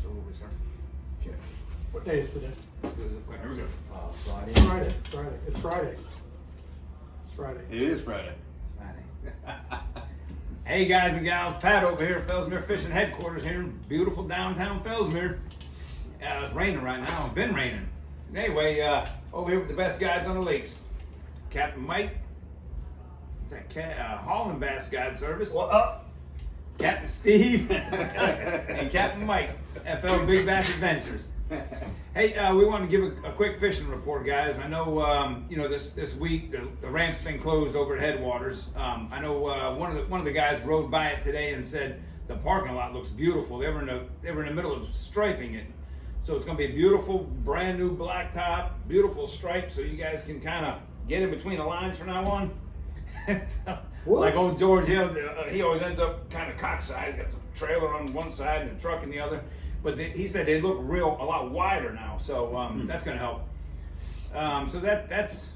Absolutely, sir. Okay. What day is today? There we go. Friday. Friday. It's Friday. It's Friday. It is Friday. Hey guys and gals, Pat over here at Fellsmere Fishing Headquarters here in beautiful downtown Fellsmere. It's raining right now. It's been raining. Anyway, over here with the best guides on the lakes. Captain Mike. It's that Holland Bass Guide Service. What up? Captain Steve and Captain Mike at Fel Big Bass Adventures. Hey, we want to give a quick fishing report, guys. I know, this week the ramp's been closed over at Headwaters. I know one of the guys rode by it today and said the parking lot looks beautiful. They were in the middle of striping it, so it's going to be a beautiful, brand new blacktop, beautiful stripe, so you guys can kind of get in between the lines from now on. Like old George, he always ends up kind of cocksized, got the trailer on one side and the truck in the other. But he said they look a lot wider now, so that's going to help. So that's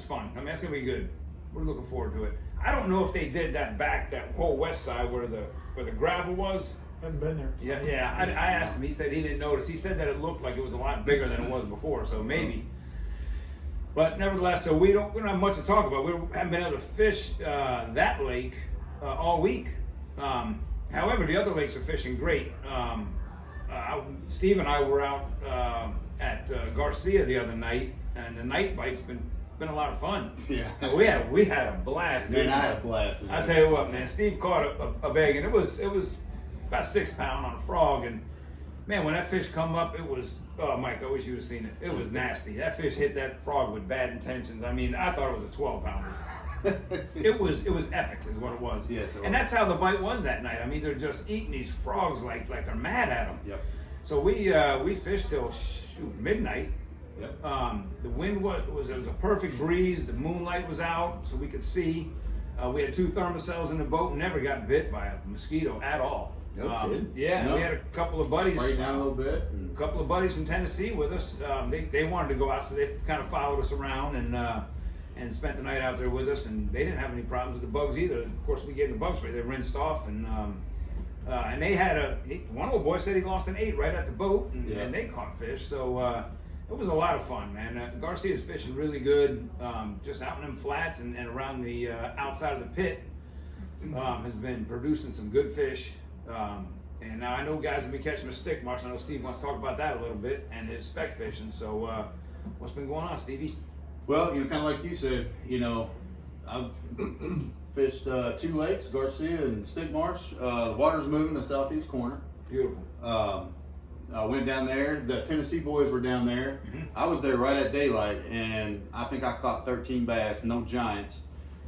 fun. I mean, that's going to be good. We're looking forward to it. I don't know if they did that whole west side where the gravel was. Haven't been there. Yeah. I asked him. He said he didn't notice. He said that it looked like it was a lot bigger than it was before. So maybe. But nevertheless, so we don't have much to talk about. We haven't been able to fish that lake all week. However, the other lakes are fishing great. Steve and I were out at Garcia the other night, and the night bite's been a lot of fun. Yeah. We had a blast. Man, I had a blast. I tell you what, man, Steve caught a bag, and it was about 6 pound on a frog, and man, when that fish come up, it was, oh Mike, I wish you would have seen it. It was nasty. That fish hit that frog with bad intentions. I mean, I thought it was a 12 pounder. It was epic, is what it was. Yes, it was. And that's how the bite was that night. I mean, they're just eating these frogs like they're mad at them. Yep. So we fished till midnight. Yep. The wind was a perfect breeze. The moonlight was out, so we could see. We had 2 thermocells in the boat and never got bit by a mosquito at all. No kidding. Yeah, No. we had a couple of buddies. Sprayed down a little bit. A couple of buddies from Tennessee with us. They wanted to go out, so they kind of followed us around and spent the night out there with us, and they didn't have any problems with the bugs either. Of course, we gave them the bug spray. They rinsed off, and they had one old boy said he lost an 8 right at the boat, and they caught fish. So it was a lot of fun, man. Garcia's fishing really good, just out in them flats and around the outside of the pit. Has been producing some good fish. And now I know guys have been catching a stick marsh. I know Steve wants to talk about that a little bit and his spec fishing. So what's been going on, Stevie? Well, kind of like you said, I've fished 2 lakes, Garcia and Stick Marsh. The water's moving the southeast corner. Beautiful. I went down there. The Tennessee boys were down there. Mm-hmm. I was there right at daylight, and I think I caught 13 bass, no giants,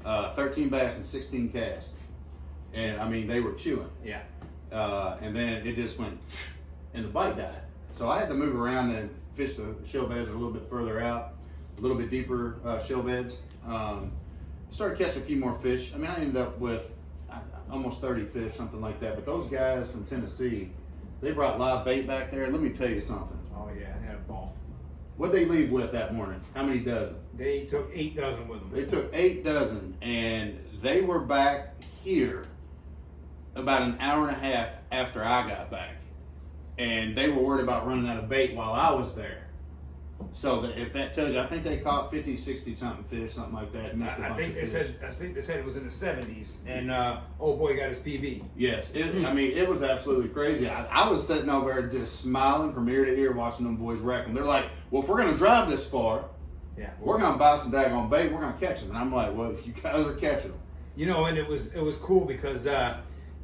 13 bass and 16 casts. And I mean, they were chewing. Yeah. And then it just went, and the bite died. So I had to move around and fish the shell beds a little bit further out, a little bit deeper shell beds. Started catching a few more fish. I mean, I ended up with almost 30 fish, something like that. But those guys from Tennessee, they brought live bait back there. Let me tell you something. Oh yeah, they had a ball. What'd they leave with that morning? How many dozen? They took 8 dozen with them. They took 8 dozen, and they were back here about an hour and a half after I got back, and they were worried about running out of bait while I was there. So if that tells you, I think they caught 50, 60 something fish, something like that. I think they said it was in the 70s, and old boy got his PB. Yes, I mean, it was absolutely crazy. I was sitting over there just smiling from ear to ear watching them boys wreck them. They're like, well, if we're going to drive this far, we're going to buy some daggone bait, we're going to catch them. And I'm like, well, if you guys are catching them. And it was cool because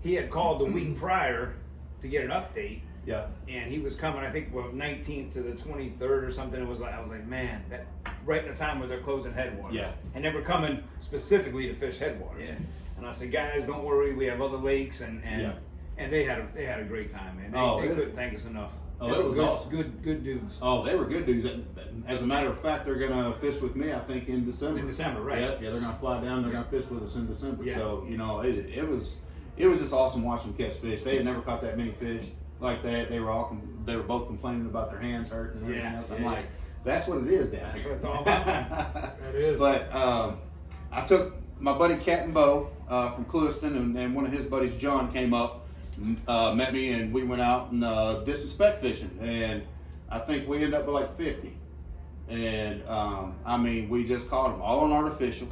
he had called the week prior to get an update. Yeah. And he was coming, I think, 19th to the 23rd or something. I was like, man, that right in the time where they're closing Headwaters. Yeah. And they were coming specifically to fish Headwaters. Yeah. And I said, guys, don't worry, we have other lakes, and they had a great time, man. They couldn't thank us enough. Oh, it was awesome. Good dudes. Oh, they were good dudes. As a matter of fact, they're gonna fish with me, I think, in December. In December, right? Yeah, they're gonna fly down. They're gonna fish with us in December. Yeah. So it was just awesome watching them catch fish. They had never caught that many fish like that. They were both complaining about their hands hurting and everything else. I'm like, that's what it is, down That's here. what it's all about. That is. But I took my buddy Captain Bo from Clewiston, and one of his buddies, John, came up. met me, and we went out and did spec fishing, and I think we ended up with like 50. And I mean, we just caught them all on artificial,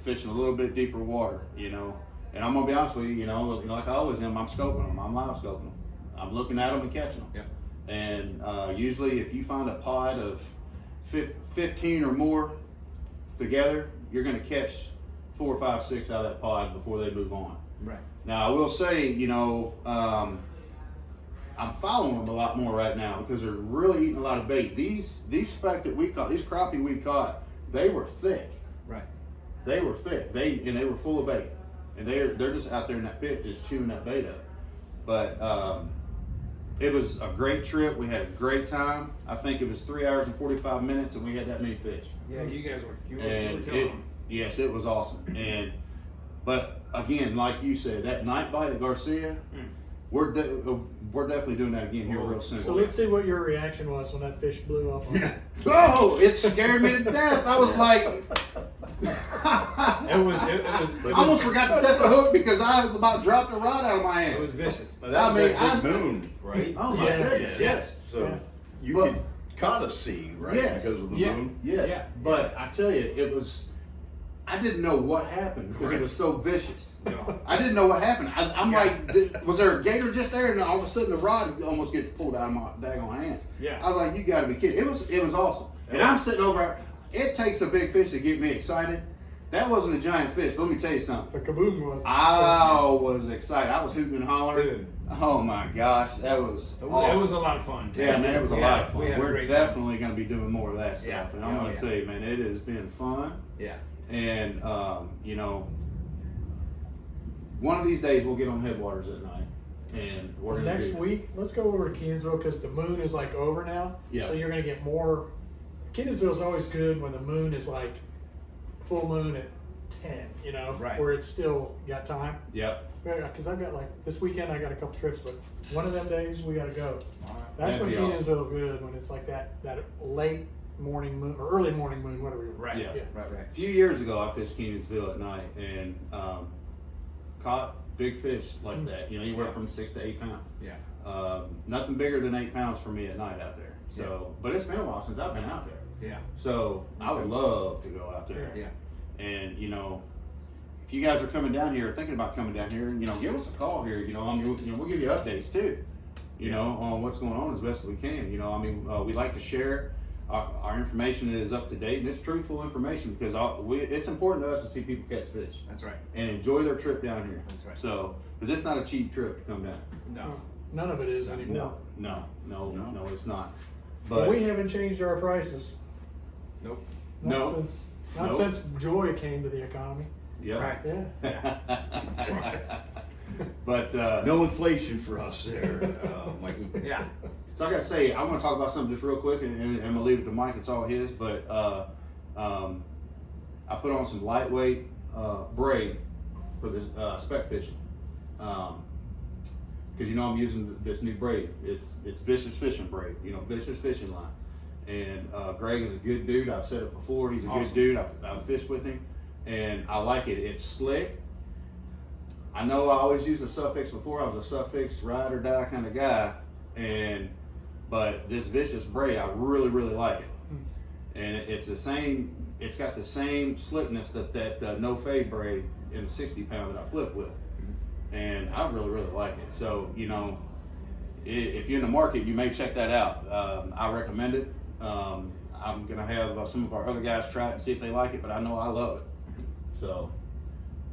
fishing a little bit deeper water, you know. And I'm gonna be honest with you, you know, like I always am, I'm scoping them, I'm live scoping them, I'm looking at them and catching them. Yep. And usually, if you find a pod of 15 or more together, you're gonna catch 4, 5, 6 out of that pod before they move on. Right. Now, I will say, you know, I'm following them a lot more right now because they're really eating a lot of bait. These spec that we caught, these crappie we caught, they were thick. Right. They were thick. They were full of bait, and they're just out there in that pit just chewing that bait up. But it was a great trip. We had a great time. I think it was 3 hours and 45 minutes, and we had that many fish. Yeah, you guys were And killing them. yes, it was awesome. But again, like you said, that night bite at Garcia, we're definitely doing that again here real soon. So let's see what your reaction was when that fish blew up. On Oh, it scared me to death. I was like, It was I almost forgot to set the hook because I about dropped a rod out of my It hand. was vicious. But that was I mean, that big moon, right? Oh my Yeah. goodness, yes. So Yeah. you But- could kind of see, right? Yes. Because of the Yeah. moon. Yes, Yeah. but I tell you, I didn't know what happened because it was so vicious. No. I didn't know what happened. I'm Yeah. like, was there a gator just there? And all of a sudden the rod almost gets pulled out of my daggone hands. Yeah. I was like, you gotta be kidding. It was awesome. And I'm sitting over, it takes a big fish to get me excited. That wasn't a giant fish, but let me tell you something. The kaboom was. I was excited. I was hooting and hollering. Dude. Oh my gosh, that was awesome. It was a lot of fun. Yeah, man, it was a lot of fun. We had a We're great definitely going to be doing more of that stuff. Yeah. And I'm Oh, going to yeah. tell you, man, it has been fun. time. Yeah. And, you know, one of these days we'll get on Headwaters at night. And we're going to Next week, let's go over to Keensville because the moon is like over now. Yeah. So you're going to get more. Keensville is always good when the moon is like full moon at 10, you know, Right. where it's still got time. Yep. Because I've got like this weekend, I got a couple trips, but one of them days we got to go. All right. That's That'd when be awesome. Keensville good when it's like that late morning moon or early morning moon, whatever you want. Right. Yeah. Right. A few years ago, I fished Kenansville at night and caught big fish like that, you know, anywhere from 6 to 8 pounds. Yeah. Nothing bigger than 8 pounds for me at night out there. So, but it's been a while since I've been out there. Yeah. So I would love to go out there. Yeah. And you know, if you guys are coming down here, thinking about coming down here, you know, give us a call here. You know, I mean, we'll give you updates too. You know, on what's going on as best as we can. You know, I mean, we like to share. Our information is up to date and it's truthful information because it's important to us to see people catch fish That's right. and enjoy their trip down here. That's right. So, because it's not a cheap trip to come down. No. None of it is anymore. No, it's not. But But we haven't changed our prices. Nope. Not No. since not No. since joy came to the economy. yeah. Right. Yeah. But No inflation for us there, Mikey. Yeah. so I gotta say, I'm gonna talk about something just real quick, and I'm gonna leave it to Mike. It's all his. But I put on some lightweight braid for this spec fishing, because you know I'm using this new braid. It's Vicious Fishing braid. You know, Vicious Fishing line. And Greg is a good dude. I've said it before. He's a Awesome. good dude. I've fished with him, and I like it. It's slick. I know I always used a suffix before. I was a suffix ride or die kind of guy, but this Vicious braid, I really like it. And it's the same. It's got the same slickness that no fade braid in the 60 pound that I flip with, and I really like it. So you know, if you're in the market, you may check that out. I recommend it. I'm gonna have some of our other guys try it and see if they like it, but I know I love it. So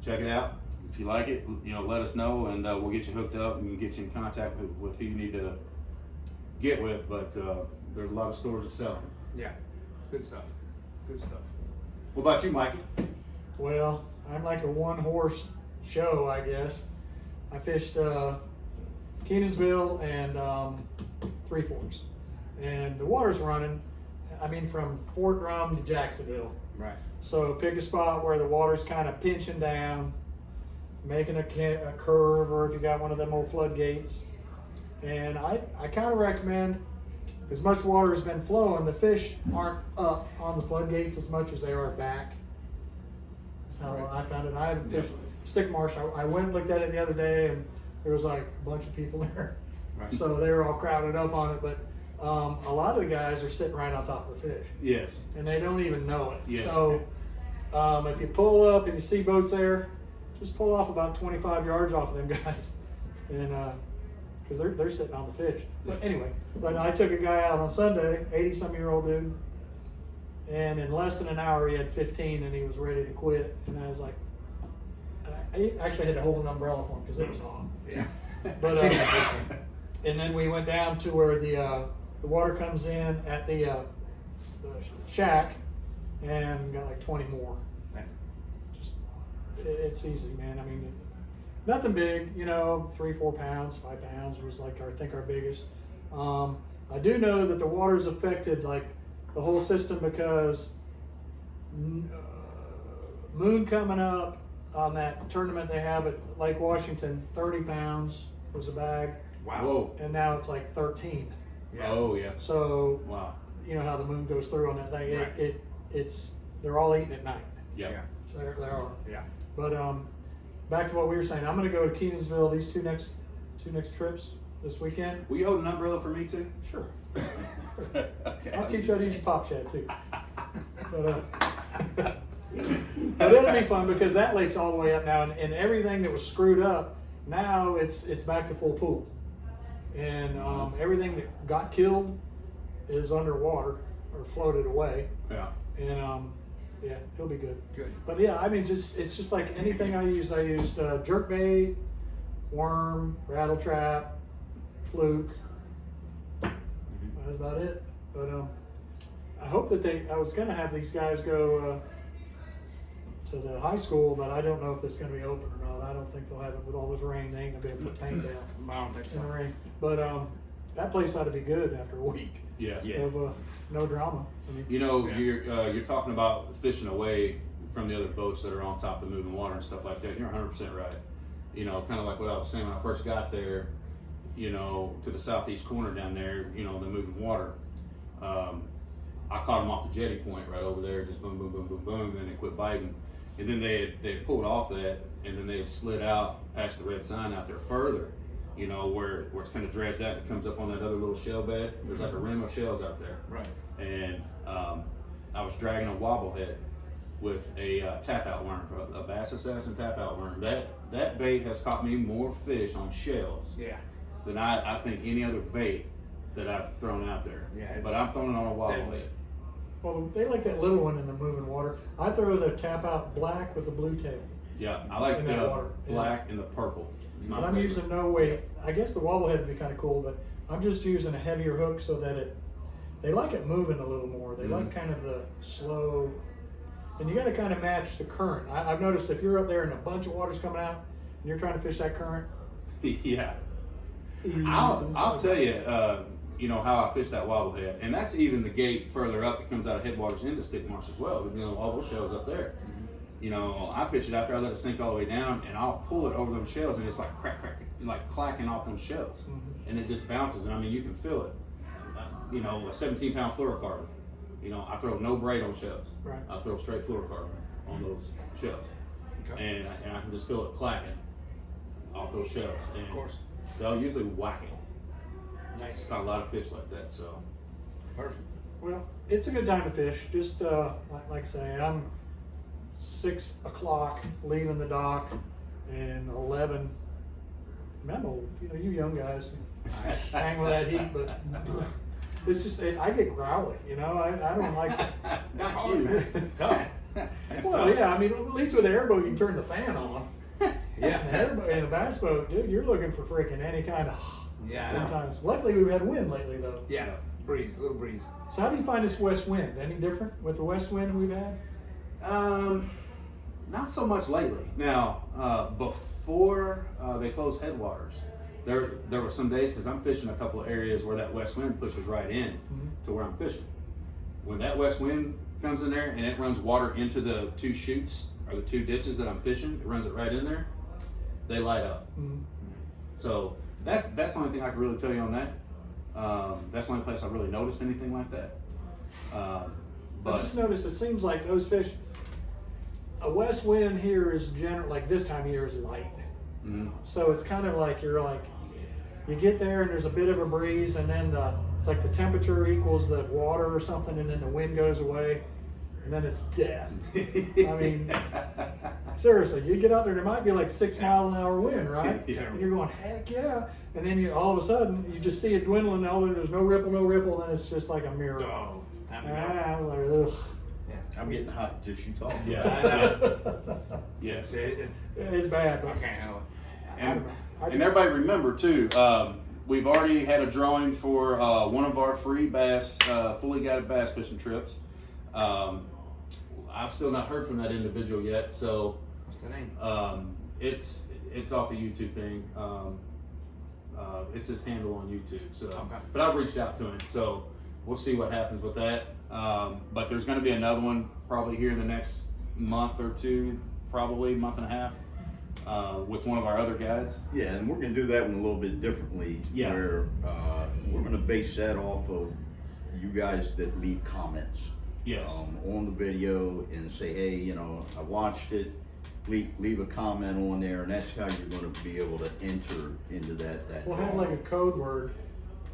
check it out. If you like it, you know, let us know, and we'll get you hooked up and get you in contact with who you need to get with. But there's a lot of stores that sell them. Yeah. Good stuff. Good stuff. What about you, Mikey? Well, I'm like a one-horse show, I guess. I fished Kenansville and Three Forks, and the water's running. I mean, from Fort Drum to Jacksonville. Right. So pick a spot where the water's kind of pinching down, making a curve, or if you got one of them old floodgates. And I kind of recommend, as much water has been flowing, the fish aren't up on the floodgates as much as they are back. That's how I found it. I haven't fished stick marsh. I went and looked at it the other day, and there was like a bunch of people there. Right. So they were all crowded up on it, but a lot of the guys are sitting right on top of the fish, Yes. and they don't even know it. Yes. So if you pull up and you see boats there, just pull off about 25 yards off of them guys, and because they're sitting on the fish. But anyway, but I took a guy out on Sunday, 80-some-year-old dude, and in less than an hour he had 15 and he was ready to quit. And I was like, I actually had to hold an umbrella for him because it was hot. Yeah. But and then we went down to where the water comes in at the shack, and got like 20 more. Right. Just it's easy, man. I mean, nothing big, 3-4 pounds, 5 pounds was like I think our biggest. I do know that the water's affected like the whole system because moon coming up on that tournament they have at Lake Washington, 30 pounds was a bag, Wow. Whoa. and now it's like 13. Yeah. Oh yeah. So Wow. you know how the moon goes through on that thing. Right. It's they're all eating at night. Yeah. Yeah. So there are. Yeah. But back to what we were saying. I'm going to go to Kenansville these two next trips this weekend. Will you hold an umbrella for me too? Sure. Okay. I'll teach you how to use a pop shad too. But it'll be fun because that lake's all the way up now, and everything that was screwed up, now it's back to full pool, and everything that got killed is underwater or floated away, Yeah. and yeah, it'll be good. Good. But yeah, I mean, it's just like anything I used. I used jerk bait, worm, rattle trap, fluke. That's about it. But I hope that I was gonna have these guys go to the high school, but I don't know if it's gonna be open or not. I don't think they'll have it with all this rain. They ain't gonna be able to put paint down I don't think in the so. rain. But that place ought to be good after a week Yeah. Yeah. of no drama. I mean, You know, Yeah. you're talking about fishing away from the other boats that are on top of the moving water and stuff like that. You're 100% right. Kind of like what I was saying when I first got there. To the southeast corner down there. The moving water. I caught them off the jetty point right over there, just boom, boom, boom, boom, boom, and then they quit biting. And then they had pulled off that, and then they had slid out past the red sign out there further. Where it's kind of dredged out. It comes up on that other little shell bed. There's like a rim of shells out there. Right. And I was dragging a wobblehead with a tap out worm, a bass assassin tap out worm. That bait has caught me more fish on shells Yeah. than I think any other bait that I've thrown out there. Yeah, But I'm throwing it on a wobblehead. deadly. well, they like that little one in the moving water. I throw the tap out black with the blue tail. Yeah, I like In that the water, yeah. black and the purple. It's my But I'm favorite. using no weight. I guess the wobblehead would be kind of cool, but I'm just using a heavier hook so that they like it moving a little more. They like kind of the slow, and you got to kind of match the current. I've noticed if you're up there and a bunch of water's coming out and you're trying to fish that current. Yeah. I'll tell you, how I fish that wobblehead, and that's even the gate further up that comes out of headwaters into Stick Marsh as well. All those shells up there. I pitch it out there, I let it sink all the way down, and I'll pull it over them shells, and it's like crack, crack, like clacking off them shells, and it just bounces, and I mean you can feel it. A 17-pound fluorocarbon. I throw no braid on shells. Right. I throw straight fluorocarbon on those shells, Okay. and I can just feel it clacking off those shells. And Of course. they'll usually whack it. Nice. Got a lot of fish like that, so. Perfect. Well, it's a good time to fish. Just like I say, I'm 6 o'clock leaving the dock, and 11. I'm old. You young guys hang with that heat, but it's just I get growly. I don't like it. It's hard, man. It's tough. It's Well, tough. yeah. I mean, at least with the airboat, you can turn the fan on. Yeah. In a bass boat, dude, you're looking for freaking any kind of. Yeah. I know. Sometimes. Luckily, we've had wind lately, though. Yeah. Breeze. Little breeze. So, how do you find this west wind? Any different with the west wind we've had? Not so much lately. Now, before they closed headwaters, there were some days, because I'm fishing a couple of areas where that west wind pushes right in to where I'm fishing. When that west wind comes in there and it runs water into the two chutes or the two ditches that I'm fishing, it runs it right in there, they light up. So that's the only thing I can really tell you on that. That's the only place I've really noticed anything like that. I But just noticed it seems like those fish, a west wind here is general, like this time of year is light. So it's kind of like you get there and there's a bit of a breeze, and then it's like the temperature equals the water or something, and then the wind goes away, and then it's death. I mean, seriously, you get out there, there might be like 6 mile an hour wind, right? Yeah. And you're going, heck yeah. And then all of a sudden, you just see it dwindling, there's no ripple, and then it's just like a mirror. Oh, time to go. I'm like, ugh. I'm getting hot just you talking. Yeah. I know. Yes. It's bad, I but can't handle it. And everybody remember too, we've already had a drawing for one of our free bass, fully guided bass fishing trips. I've still not heard from that individual yet, so What's the name? it's off a YouTube thing. It's his handle on YouTube. So, Okay. but I've reached out to him, so we'll see what happens with that. But there's going to be another one probably here in the next month or two, probably month and a half. With one of our other guides. Yeah, and we're gonna do that one a little bit differently. Yeah. Where we're gonna base that off of you guys that leave comments. Yes. On the video and say, hey, you know, I watched it. Leave a comment on there, and that's how you're gonna be able to enter into that. we'll have like a code word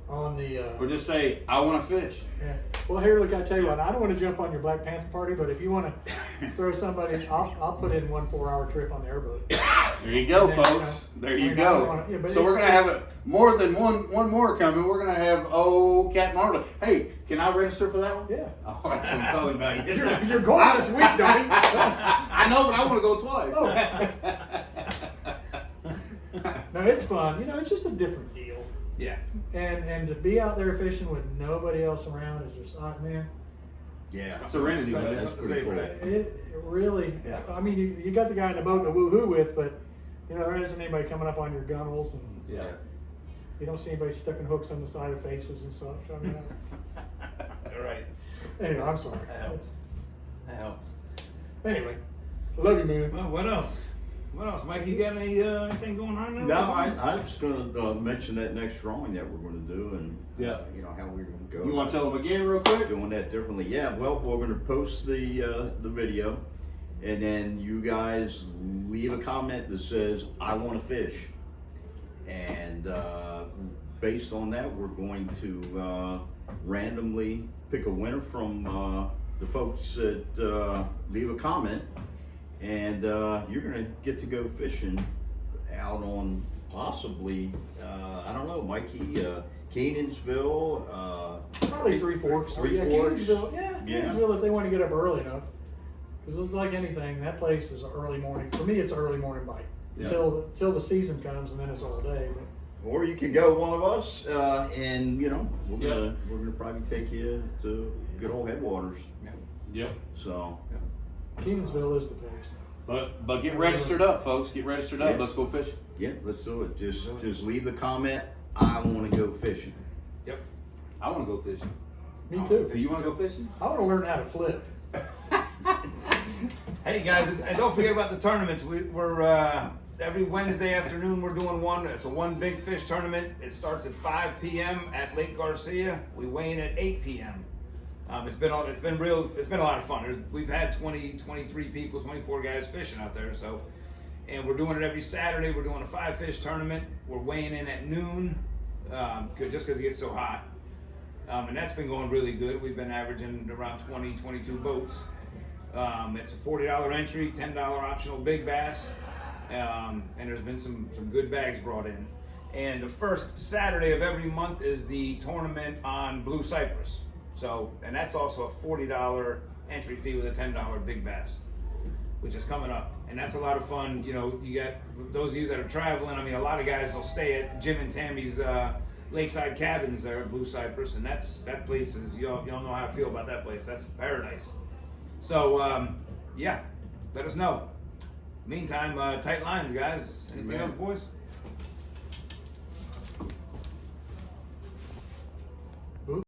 on the. Or just say, I want to fish. Yeah. Well, here, look, I tell you what. I don't want to jump on your Black Panther party, but if you want to throw somebody, I'll put in 1 4-hour trip on the airboat. There you go, And then, folks. There you I go. wanna- yeah, but So we're it's- gonna have more than one more coming. We're gonna have Cat Marley. Hey, can I register for that one? Yeah. Oh, that's what I'm talking about. Yes, You're going this week, don't you? I know, but I want to go twice. No, it's fun. You know, it's just a different deal. Yeah. And to be out there fishing with nobody else around is just, man, Yeah. Serenity, Something buddy. to That's say pretty for cool. that. it really. Yeah. I mean, you got the guy in the boat to woohoo with, but you know, there isn't anybody coming up on your gunnels, and Yeah. you don't see anybody sticking hooks on the side of faces and such. I mean, All right. anyway, I'm sorry. That helps. That helps. Anyway, I love you, man. Well, what else? What else, Mike? You got anything going on now? No, I was gonna mention that next drawing that we're gonna do, and Yeah. you know how we're gonna go. You want to tell them again, real quick? Doing that differently. Yeah, well, we're gonna post the video, and then you guys leave a comment that says, I wanna fish. And based on that, we're going to randomly pick a winner from the folks that leave a comment, and you're gonna get to go fishing out on possibly, I don't know, Mikey, Kenansville, Probably Three Forks. Three yeah, Forks. Kenansville. Yeah, Yeah. Kenansville if they want to get up early enough. Because it's like anything, that place is an early morning. For me, it's an early morning bite Yeah. till the season comes, and then it's all day. But or you can go one of us, and you know, Yeah. we're gonna probably take you to good old Headwaters. Yep. So Kenansville is the place. But get registered up, folks. Get registered up. Yeah. Let's go fishing. yeah, let's do it. Just leave the comment. I want to go fishing. Yep. I want to go fishing. Me too. Do you want to go fishing? I want to learn how to flip. Hey guys, and don't forget about the tournaments. We're every Wednesday afternoon we're doing one. It's a one big fish tournament. It starts at 5 p.m. at Lake Garcia. We weigh in at 8 p.m. It's been a lot of fun. We've had 23 people, 24 guys fishing out there. So, and we're doing it every Saturday. We're doing a 5-fish tournament. We're weighing in at noon, just because it gets so hot. And that's been going really good. We've been averaging around 22 boats. It's a $40 entry, $10 optional big bass, and there's been some good bags brought in. And the first Saturday of every month is the tournament on Blue Cypress. So, and that's also a $40 entry fee with a $10 big bass, which is coming up. And that's a lot of fun. You know, you got those of you that are traveling. I mean, a lot of guys will stay at Jim and Tammy's lakeside cabins there at Blue Cypress, and that place is, y'all know how I feel about that place. That's paradise. So, yeah, let us know. Meantime, tight lines, guys. Anything Amen. else, boys?